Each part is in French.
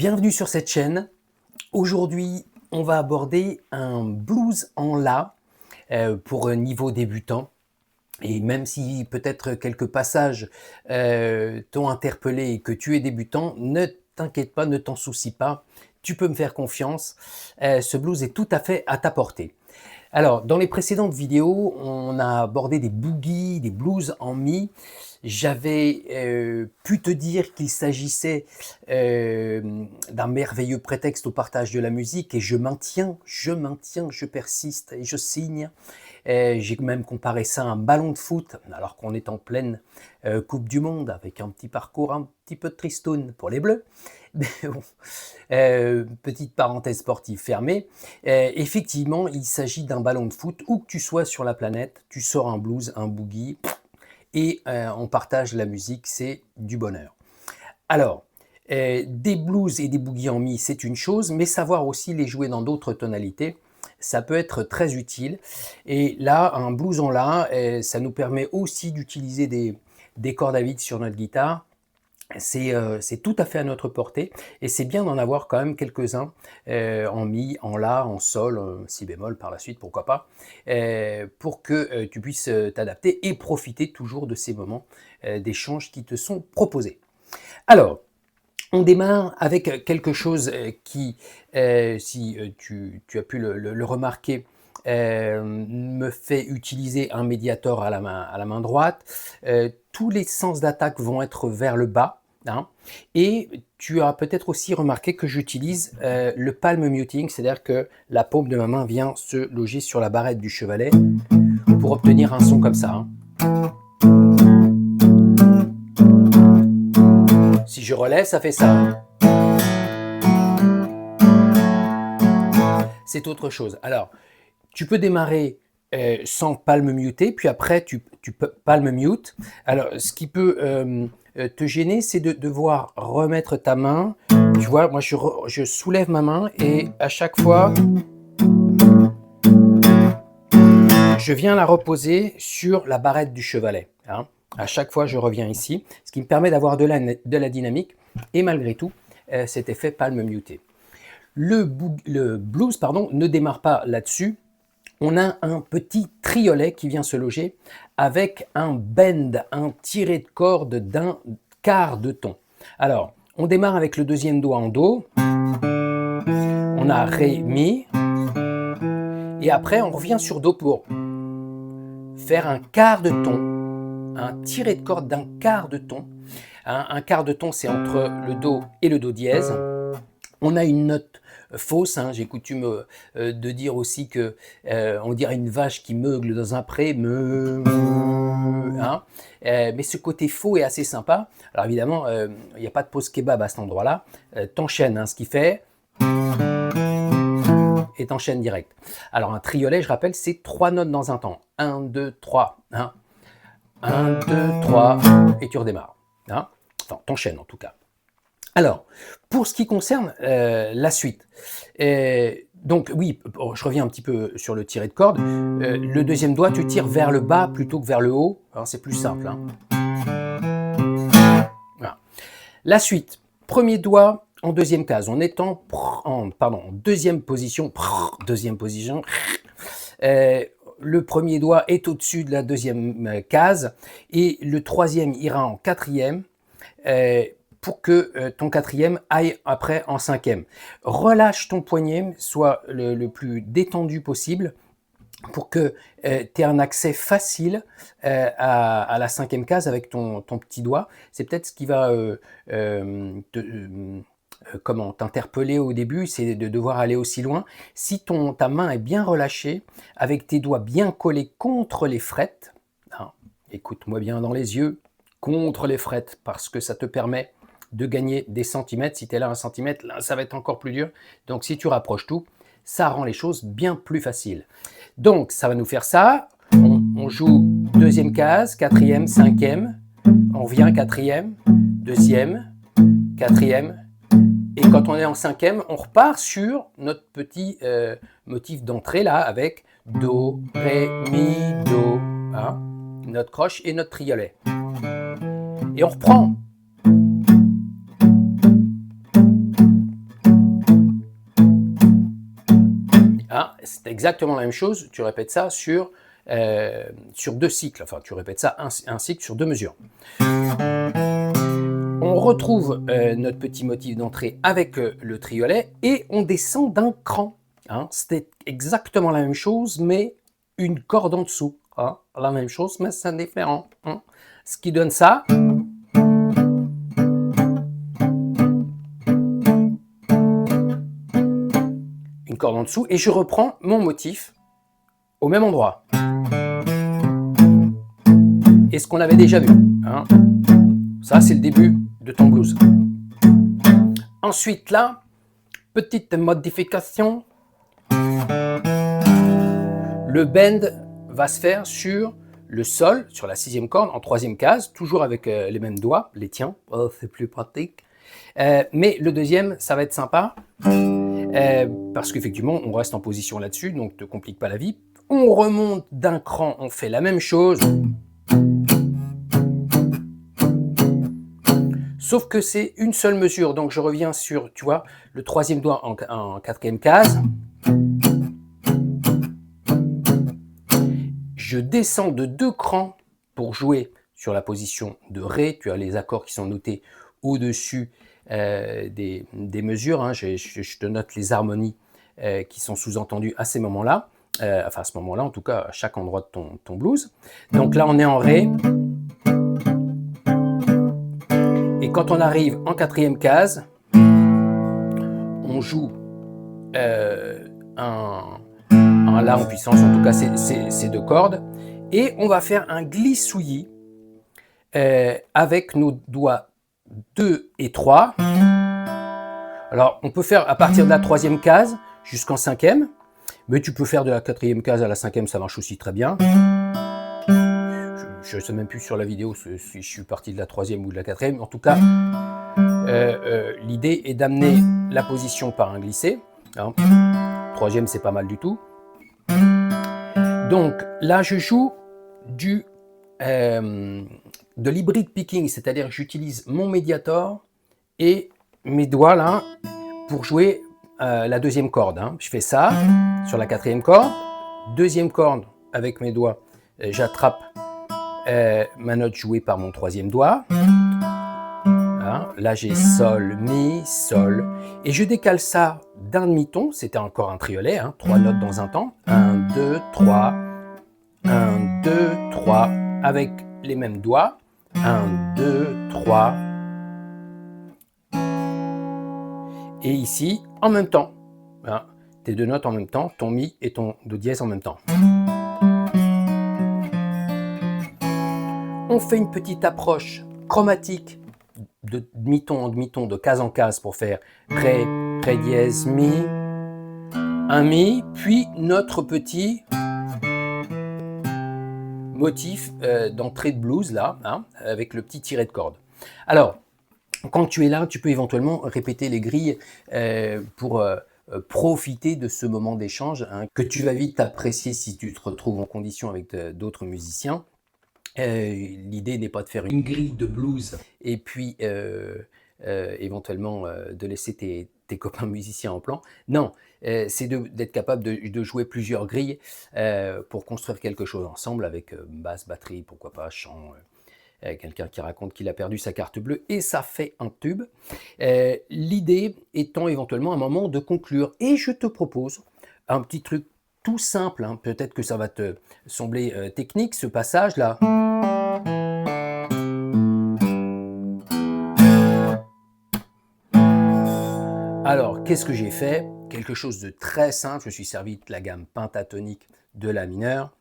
Bienvenue sur cette chaîne. Aujourd'hui, on va aborder un blues en La pour un niveau débutant. Et même si peut-être quelques passages t'ont interpellé et que tu es débutant, ne t'inquiète pas, ne t'en soucie pas. Tu peux me faire confiance. Ce blues est tout à fait à ta portée. Alors, dans les précédentes vidéos, on a abordé des boogies, des blues en mi. J'avais pu te dire qu'il s'agissait d'un merveilleux prétexte au partage de la musique et je maintiens, je persiste et je signe. J'ai même comparé ça à un ballon de foot, alors qu'on est en pleine Coupe du Monde, avec un petit parcours un petit peu tristoun pour les Bleus. Mais bon, petite parenthèse sportive fermée. Effectivement, il s'agit d'un ballon de foot. Où que tu sois sur la planète, tu sors un blues, un boogie, et on partage la musique, c'est du bonheur. Alors, des blues et des boogies en mi, c'est une chose, mais savoir aussi les jouer dans d'autres tonalités, ça peut être très utile. Et là, un blues en La, ça nous permet aussi d'utiliser des cordes à vide sur notre guitare. C'est tout à fait à notre portée et c'est bien d'en avoir quand même quelques-uns en mi, en La, en sol, si bémol par la suite, pourquoi pas, pour que tu puisses t'adapter et profiter toujours de ces moments d'échange qui te sont proposés. Alors, on démarre avec quelque chose qui, si tu as pu le remarquer, me fait utiliser un médiator à la main droite. Tous les sens d'attaque vont être vers le bas. Hein, et tu as peut-être aussi remarqué que j'utilise le palm muting, c'est-à-dire que la paume de ma main vient se loger sur la barrette du chevalet pour obtenir un son comme ça. Hein. Si je relève, ça fait ça. C'est autre chose. Alors, tu peux démarrer sans palm muter, puis après tu peux palm mute. Alors, ce qui peut te gêner, c'est de devoir remettre ta main. Tu vois, moi je soulève ma main et à chaque fois, je viens la reposer sur la barrette du chevalet. Hein. À chaque fois, je reviens ici, ce qui me permet d'avoir de la dynamique et malgré tout, cet effet palm muté. Le blues ne démarre pas là-dessus. On a un petit triolet qui vient se loger avec un bend, un tiré de corde d'un quart de ton. Alors, on démarre avec le deuxième doigt en Do. On a Ré, Mi. Et après, on revient sur Do pour faire un quart de ton, un tiré de corde d'un quart de ton. Un quart de ton, c'est entre le Do et le Do dièse. On a une note fausse, hein. J'ai coutume de dire aussi que on dirait une vache qui meugle dans un pré, hein. Mais ce côté faux est assez sympa. Alors évidemment, il n'y a pas de pause kebab à cet endroit-là. T'enchaînes, hein, ce qui fait et t'enchaînes direct. Alors un triolet, je rappelle, c'est 3 notes dans un temps. 1, 2, 3. Hein. 1, 2, 3 et tu redémarres. Hein. Enfin, t'enchaînes en tout cas. Alors, pour ce qui concerne la suite, donc oui, je reviens un petit peu sur le tiré de corde. Le deuxième doigt, tu tires vers le bas plutôt que vers le haut. C'est plus simple. Hein. Voilà. La suite, premier doigt en deuxième case. On est en deuxième position. Le premier doigt est au-dessus de la deuxième case et le troisième ira en quatrième. Pour que ton quatrième aille après en cinquième. Relâche ton poignet, sois le plus détendu possible pour que tu aies un accès facile à la cinquième case avec ton petit doigt. C'est peut-être ce qui va t'interpeller au début, c'est de devoir aller aussi loin. Si ta main est bien relâchée, avec tes doigts bien collés contre les frettes, hein, écoute-moi bien dans les yeux, contre les frettes, parce que ça te permet de gagner des centimètres. Si tu es là 1 centimètre, là, ça va être encore plus dur. Donc, si tu rapproches tout, ça rend les choses bien plus faciles. Donc, ça va nous faire ça. On joue deuxième case, quatrième, cinquième. On revient quatrième, deuxième, quatrième. Et quand on est en cinquième, on repart sur notre petit motif d'entrée là avec Do, Ré, Mi, Do. Hein, notre croche et notre triolet. Et on reprend. c'est exactement la même chose, tu répètes ça sur 2 cycles, enfin tu répètes ça un cycle sur 2 mesures. On retrouve notre petit motif d'entrée avec le triolet et on descend d'un cran. Hein. C'était exactement la même chose, mais une corde en dessous. Hein. La même chose, mais c'est différent. Hein. Ce qui donne ça. Une corde en dessous et je reprends mon motif au même endroit. Et ce qu'on avait déjà vu. Hein. Ça, c'est le début de ton blues. Ensuite, là, petite modification. Le bend va se faire sur le sol, sur la 6e corde, en 3e case, toujours avec les mêmes doigts, les tiens. Oh, c'est plus pratique. Mais le deuxième, ça va être sympa. Parce qu'effectivement, on reste en position là-dessus, donc ne te complique pas la vie. On remonte d'un cran, on fait la même chose. Sauf que c'est une seule mesure, donc je reviens sur, tu vois, le 3e doigt en 4e case. Je descends de 2 crans pour jouer sur la position de Ré. Tu as les accords qui sont notés au-dessus des mesures. Hein. Je te note les harmonies qui sont sous-entendues à ces moments-là. Enfin, à ce moment-là, en tout cas, à chaque endroit de ton blues. Donc là, on est en Ré. Et quand on arrive en 4e case, on joue un La en puissance, en tout cas ces 2 cordes, et on va faire un glissouillis avec nos doigts 2 et 3. Alors on peut faire à partir de la 3e case jusqu'en 5e, mais tu peux faire de la 4e case à la 5e, ça marche aussi très bien. Je ne sais même plus sur la vidéo si je suis parti de la 3e ou de la 4e. En tout cas, l'idée est d'amener la position par un glissé. Hein. 3e, c'est pas mal du tout. Donc là, je joue de l'hybrid picking, c'est-à-dire que j'utilise mon médiator et mes doigts là pour jouer la 2e corde. Hein. Je fais ça sur la 4e corde, 2e corde avec mes doigts, j'attrape ma note jouée par mon 3e doigt. Hein. Là, j'ai Sol, Mi, Sol. Et je décale ça d'un demi-ton, c'était encore un triolet, hein, 3 notes dans un temps. 1, 2, 3, 1, 2, 3, avec les mêmes doigts. 1, 2, 3. Et ici, en même temps. Hein, tes 2 notes en même temps, ton Mi et ton Do dièse en même temps. On fait une petite approche chromatique de demi-ton en demi-ton, de case en case pour faire Ré, Ré dièse, Mi, un Mi, puis notre petit motif d'entrée de blues là, hein, avec le petit tiret de corde. Alors, quand tu es là, tu peux éventuellement répéter les grilles pour profiter de ce moment d'échange hein, que tu vas vite apprécier si tu te retrouves en condition avec d'autres musiciens. L'idée n'est pas de faire une grille de blues et puis éventuellement de laisser tes copains musiciens en plan. Non, c'est d'être capable de jouer plusieurs grilles pour construire quelque chose ensemble avec basse, batterie, pourquoi pas, chant, quelqu'un qui raconte qu'il a perdu sa carte bleue et ça fait un tube. L'idée étant éventuellement un moment de conclure et je te propose un petit truc tout simple, hein. Peut-être que ça va te sembler technique ce passage-là. Alors, qu'est-ce que j'ai fait? Quelque chose de très simple, je me suis servi de la gamme pentatonique de La mineur.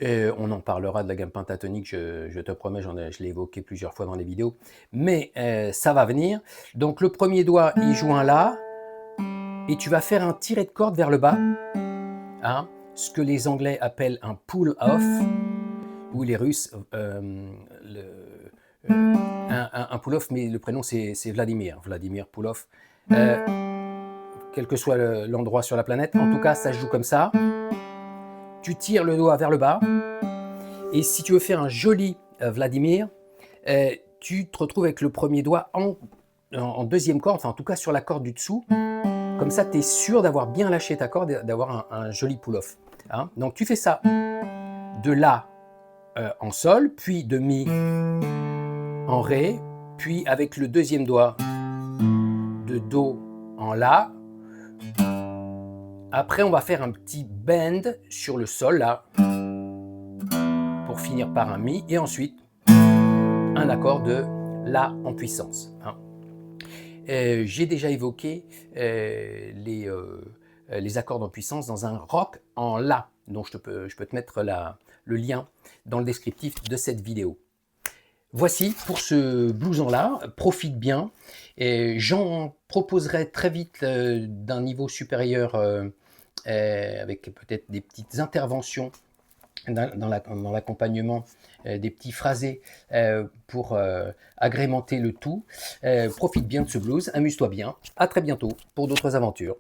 On en parlera de la gamme pentatonique, je te promets, je l'ai évoqué plusieurs fois dans les vidéos, mais ça va venir. Donc le premier doigt, il joue un La, et tu vas faire un tiret de corde vers le bas. Hein, ce que les Anglais appellent un pull-off, ou les Russes, un pull-off, mais le prénom c'est Vladimir Pull-off. Quel que soit l'endroit sur la planète, en tout cas ça se joue comme ça. Tu tires le doigt vers le bas, et si tu veux faire un joli Vladimir, tu te retrouves avec le premier doigt en 2e corde, enfin en tout cas sur la corde du dessous, Comme ça, tu es sûr d'avoir bien lâché ta corde et d'avoir un joli pull-off. Hein. Donc tu fais ça de La en Sol, puis de Mi en Ré, puis avec le deuxième doigt de Do en La. Après, on va faire un petit bend sur le Sol, là, pour finir par un Mi, et ensuite un accord de La en puissance. Hein. J'ai déjà évoqué les accords en puissance dans un rock en La, donc je peux te mettre le lien dans le descriptif de cette vidéo. Voici pour ce blues en La, profite bien. J'en proposerai très vite d'un niveau supérieur avec peut-être des petites interventions dans l'accompagnement, des petits phrasés pour agrémenter le tout. Profite bien de ce blues, amuse-toi bien. À très bientôt pour d'autres aventures.